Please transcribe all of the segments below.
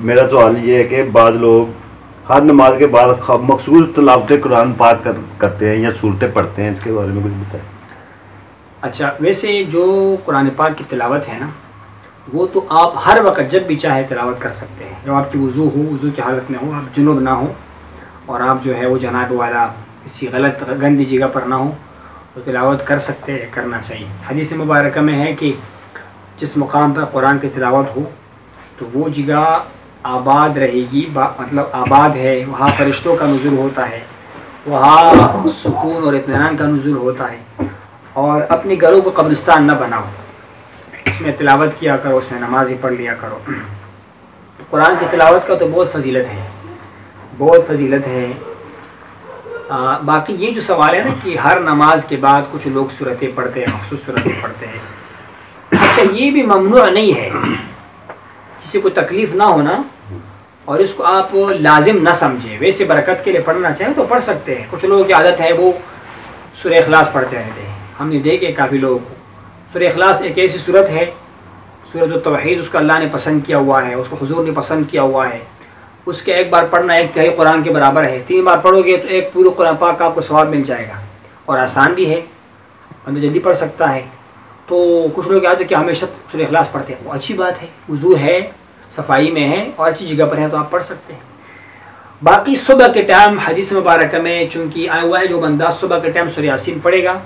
میرا سوال یہ ہے کہ بعض لوگ ہر نماز کے بعد مخصوص تلاوت قرآن پاک کرتے ہیں یا صورتیں پڑھتے ہیں، اس کے بارے میں کچھ بتائیں۔ اچھا، ویسے جو قرآن پاک کی تلاوت ہے نا، وہ تو آپ ہر وقت جب بھی چاہے تلاوت کر سکتے ہیں۔ جب آپ کی وضو ہو، وضو کی حالت میں ہو، آپ جنوب نہ ہو اور آپ جو ہے وہ جناب والا کسی غلط گندی جگہ پر نہ ہو تو تلاوت کر سکتے ہیں، کرنا چاہیے۔ حدیث مبارکہ میں ہے کہ جس مقام پر قرآن کی تلاوت ہو تو وہ جگہ آباد رہے گی، مطلب آباد ہے، وہاں فرشتوں کا نزول ہوتا ہے، وہاں سکون اور اطمینان کا نزول ہوتا ہے۔ اور اپنے گھروں کو قبرستان نہ بناؤ، اس میں تلاوت کیا کرو، اس میں نماز ہی پڑھ لیا کرو۔ قرآن کی تلاوت کا تو بہت فضیلت ہے، بہت فضیلت ہے۔ باقی یہ جو سوال ہے نا کہ ہر نماز کے بعد کچھ لوگ سورتیں پڑھتے ہیں، مخصوص سورتیں پڑھتے ہیں، اچھا یہ بھی ممنوع نہیں ہے، کسی کو تکلیف نہ ہونا اور اس کو آپ لازم نہ سمجھیں، ویسے برکت کے لیے پڑھنا چاہیں تو پڑھ سکتے ہیں۔ کچھ لوگوں کی عادت ہے وہ سورہ اخلاص پڑھتے رہتے ہیں، ہم نے دیکھے کافی لوگوں کو۔ سورہ اخلاص ایک ایسی صورت ہے، سورۃ التوحید، اس کو اللہ نے پسند کیا ہوا ہے، اس کو حضور نے پسند کیا ہوا ہے، اس کے ایک بار پڑھنا ایک تہائی قرآن کے برابر ہے، 3 بار پڑھو گے تو ایک پورے قرآن پاک کا آپ کو ثواب مل جائے گا، اور آسان بھی ہے، بندہ جلدی پڑھ سکتا ہے۔ تو کچھ لوگ یاد ہے کہ ہمیشہ سورہ اخلاص پڑھتے ہیں، وہ اچھی بات ہے، وضو ہے، صفائی میں ہے اور اچھی جگہ پر ہے تو آپ پڑھ سکتے ہیں۔ باقی صبح کے ٹائم حدیث مبارکہ میں چونکہ آیا ہوا ہے جو بندہ صبح کے ٹائم سورہ یاسین پڑھے گا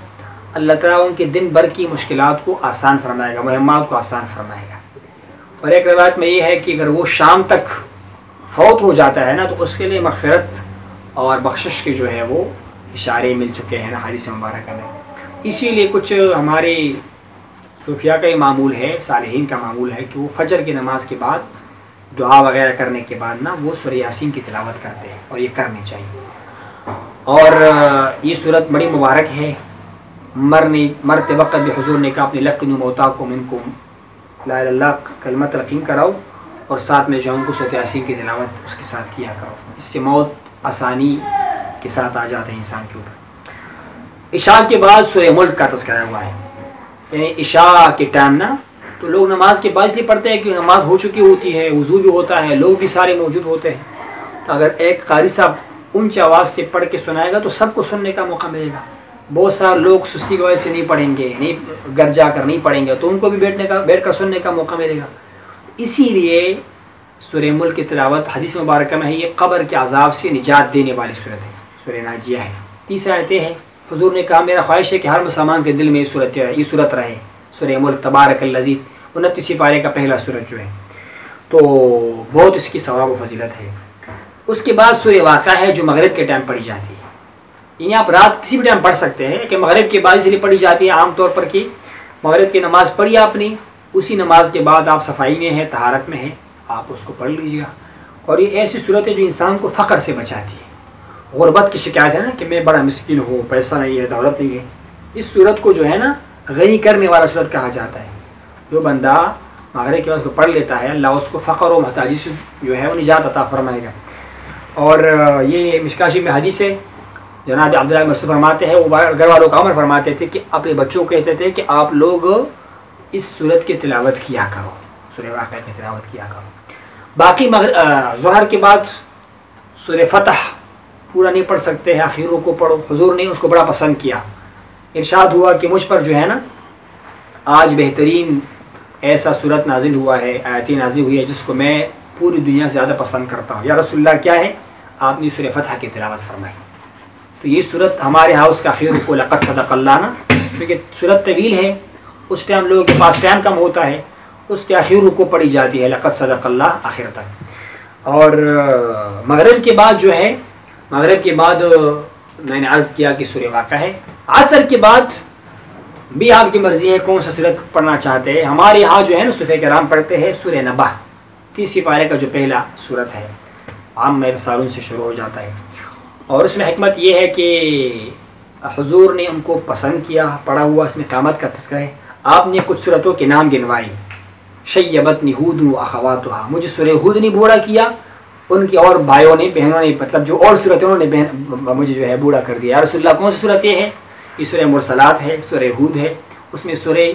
اللہ تعالیٰ ان کے دن بھر کی مشکلات کو آسان فرمائے گا، مہمات کو آسان فرمائے گا۔ اور ایک روایت میں یہ ہے کہ اگر وہ شام تک فوت ہو جاتا ہے نا تو اس کے لیے مغفرت اور بخشش کے جو ہے وہ اشارے مل چکے ہیں نا حدیث مبارکہ میں۔ اسی لیے کچھ ہمارے صوفیاء کا یہ معمول ہے، صالحین کا معمول ہے کہ وہ فجر کی نماز کے بعد دعا وغیرہ کرنے کے بعد نا وہ سورہ یاسین کی تلاوت کرتے ہیں، اور یہ کرنی چاہیے۔ اور یہ صورت بڑی مبارک ہے، مرتے وقت بھی حضور نے کہا اپنے لقنوا موتاکم منکم لا الہ الا اللہ کلمہ تلقین کراؤ، اور ساتھ میں جو ان کو سورۃ یاسین کی تلاوت اس کے ساتھ کیا کرو، اس سے موت آسانی کے ساتھ آ جاتے ہیں انسان کے اوپر۔ عشاء کے بعد سورہ ملک کا تذکرہ ہوا ہے، یعنی عشاء کے ٹائم نا تو لوگ نماز کے بعد اس لیے پڑھتے ہیں کہ نماز ہو چکی ہوتی ہے، وضو بھی ہوتا ہے، لوگ بھی سارے موجود ہوتے ہیں، تو اگر ایک قاری صاحب اونچی آواز سے پڑھ کے سنائے گا تو سب کو سننے کا موقع ملے گا۔ بہت سارے لوگ سستی کی وجہ سے نہیں پڑھیں گے، نہیں گھر جا کر نہیں پڑھیں گے، تو ان کو بھی بیٹھ کر سننے کا موقع ملے گا۔ اسی لیے سورہ ملک کی تلاوت حدیث مبارکہ میں ہے، یہ قبر کے عذاب سے نجات دینے والی صورت ہے، سورہ ناجیہ ہے، 30 آیتیں ہیں۔ حضور نے کہا میرا خواہش ہے کہ ہر مسلمان کے دل میں یہ صورت رہے، سورہ ملک تبارک الذی 29 پارے کا پہلا سورت جو ہے، تو بہت اس کی ثواب و فضیلت ہے۔ اس کے بعد سورہ واقعہ ہے جو مغرب کے ٹائم پڑھی جاتی ہے، یعنی آپ رات کسی بھی ٹائم پڑھ سکتے ہیں کہ مغرب کے بعد اس لیے پڑھی جاتی ہے عام طور پر کہ مغرب کی نماز پڑھی آپ نے، اسی نماز کے بعد آپ صفائی میں ہیں، طہارت میں ہیں، آپ اس کو پڑھ لیجیے گا۔ اور یہ ایسی صورت ہے جو انسان کو فقر سے بچاتی ہے، غربت کی شکایت ہے نا کہ میں بڑا مسکین ہوں، پیسہ نہیں ہے، دولت نہیں ہے، اس صورت کو جو ہے نا غنی کرنے والا صورت کہا جاتا ہے۔ جو بندہ مغرب کے بعد کو پڑھ لیتا ہے اللہ اس کو فقر و محتاجی سے جو ہے وہ نجات عطا فرمائے گا۔ اور یہ مشکاشی میں حدیث ہے، جناب عبداللہ بن مسعود فرماتے ہیں وہ گھر والوں کا عمر فرماتے تھے کہ اپنے بچوں کو کہتے تھے کہ آپ لوگ اس صورت کی تلاوت کیا کرو، سورہ واقعہ کی تلاوت کیا کرو۔ باقی ظہر کے بعد سورہ فتح پورا نہیں پڑھ سکتے ہیں، آخروں کو پڑھو، حضور نے اس کو بڑا پسند کیا، ارشاد ہوا کہ مجھ پر جو ہے نا آج بہترین ایسا صورت نازل ہوا ہے، آیت نازل ہوئی ہے جس کو میں پوری دنیا سے زیادہ پسند کرتا ہوں، یا رسول اللہ کیا ہے؟ آپ نے سورہ فتح کی تلاوت فرمائی۔ تو یہ صورت ہمارے ہاں اس کا آخر کو لقد صدق اللہ نا، کیونکہ صورت طویل ہے، اس ٹائم لوگوں کے پاس ٹائم کم ہوتا ہے، اس کے آخر کو پڑھی جاتی ہے لقد صدق اللہ آخر تک۔ اور مغرب کے بعد جو ہے، مغرب کے بعد میں نے عرض کیا کہ سورہ واقعہ ہے۔ عصر کے بعد بھی آپ کی مرضی ہے کون سا صورت پڑھنا چاہتے ہیں، ہمارے یہاں جو ہے نا صوفیہ کرام پڑھتے ہیں سورہ نبا، 30 پارے کا جو پہلا صورت ہے، عام میں رسالوں سے شروع ہو جاتا ہے۔ اور اس میں حکمت یہ ہے کہ حضور نے ان کو پسند کیا، پڑھا ہوا اس میں قیامت کا تذکرہ ہے۔ آپ نے کچھ صورتوں کے نام گنوائی، شیبتنی ہود و اخواتها، مجھے سورہ ہود نے بوڑھا کیا، ان کی اور بھائیوں نے، بہنوں نے، مطلب جو اور صورتیں انہوں نے مجھے جو ہے بوڑھا کر دیا۔ یا رسول اللہ کون سی صورت یہ ہے؟ یہ سورہ مرسلات ہے، سورہ ہود ہے، اس میں سورہ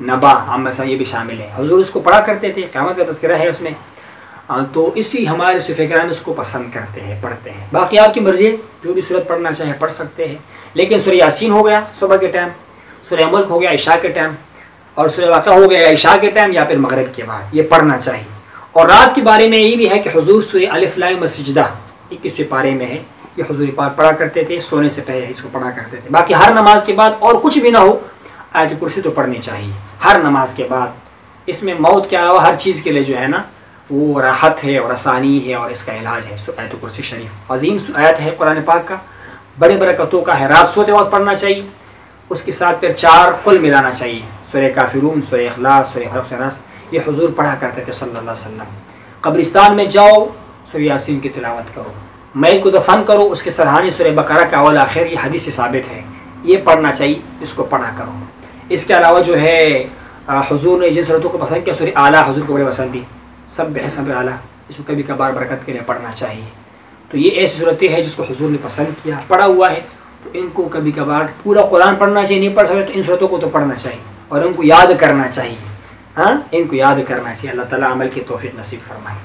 نبا ہم یہ بھی شامل ہے۔ حضور اس کو پڑھا کرتے تھے، قیامت کا تذکرہ ہے اس میں۔ تو اسی ہمارے صوفیہ کرام اس کو پسند کرتے ہیں، پڑھتے ہیں۔ باقی آپ کی مرضی، جو بھی صورت پڑھنا چاہیں پڑھ سکتے ہیں، لیکن سورہ یاسین ہو گیا صبح کے ٹائم، سورہ ملک ہو گیا عشاء کے ٹائم، اور سورہ واقعہ ہو گیا عشاء کے ٹائم یا پھر مغرب کے بعد، یہ پڑھنا چاہیے۔ اور رات کے بارے میں یہ بھی ہے کہ حضور سورہ الف لام السجدہ 21ویں پارے میں ہے، یہ حضور پاک پڑھا کرتے تھے، سونے سے پہلے اس کو پڑھا کرتے تھے۔ باقی ہر نماز کے بعد اور کچھ بھی نہ ہو، آیت کرسی تو پڑھنی چاہیے ہر نماز کے بعد۔ اس میں موت کے علاوہ ہر چیز کے لیے جو ہے نا وہ راحت ہے اور آسانی ہے اور اس کا علاج ہے۔ آیت کرسی شریف عظیم آیت ہے قرآن پاک کا، بڑے برکتوں کا ہے، رات سوتے وقت پڑھنا چاہیے۔ اس کے ساتھ پھر 4 قل ملانا چاہیے، سورہ کافرون، سورہ اخلاص، سورہ فلق، سورہ ناس، یہ حضور پڑھا کرتے تھے صلی اللہ علیہ وسلم۔ قبرستان میں جاؤ سورہ یاسین کی تلاوت کرو، میت کو دفن کرو، اس کے سرحانے سورہ بقرہ کا اول آخر، یہ حدیث سے ثابت ہے، یہ پڑھنا چاہیے، اس کو پڑھا کرو۔ اس کے علاوہ جو ہے حضور نے جن صورتوں کو پسند کیا، سورہ اعلیٰ حضور کو بڑے پسند دی، سب حسب اعلیٰ، اس کو کبھی کبھار برکت کے لیے پڑھنا چاہیے۔ تو یہ ایسی صورتیں ہیں جس کو حضور نے پسند کیا، پڑھا ہوا ہے، تو ان کو کبھی کبھار پورا قرآن پڑھنا چاہیے، نہیں پڑھ سکتے تو ان صورتوں کو تو پڑھنا چاہیے اور ان کو یاد کرنا چاہیے، ہاں ان کو یاد کرنا چاہیے۔ اللہ تعالیٰ عمل کی توفیق نصیب فرمائے۔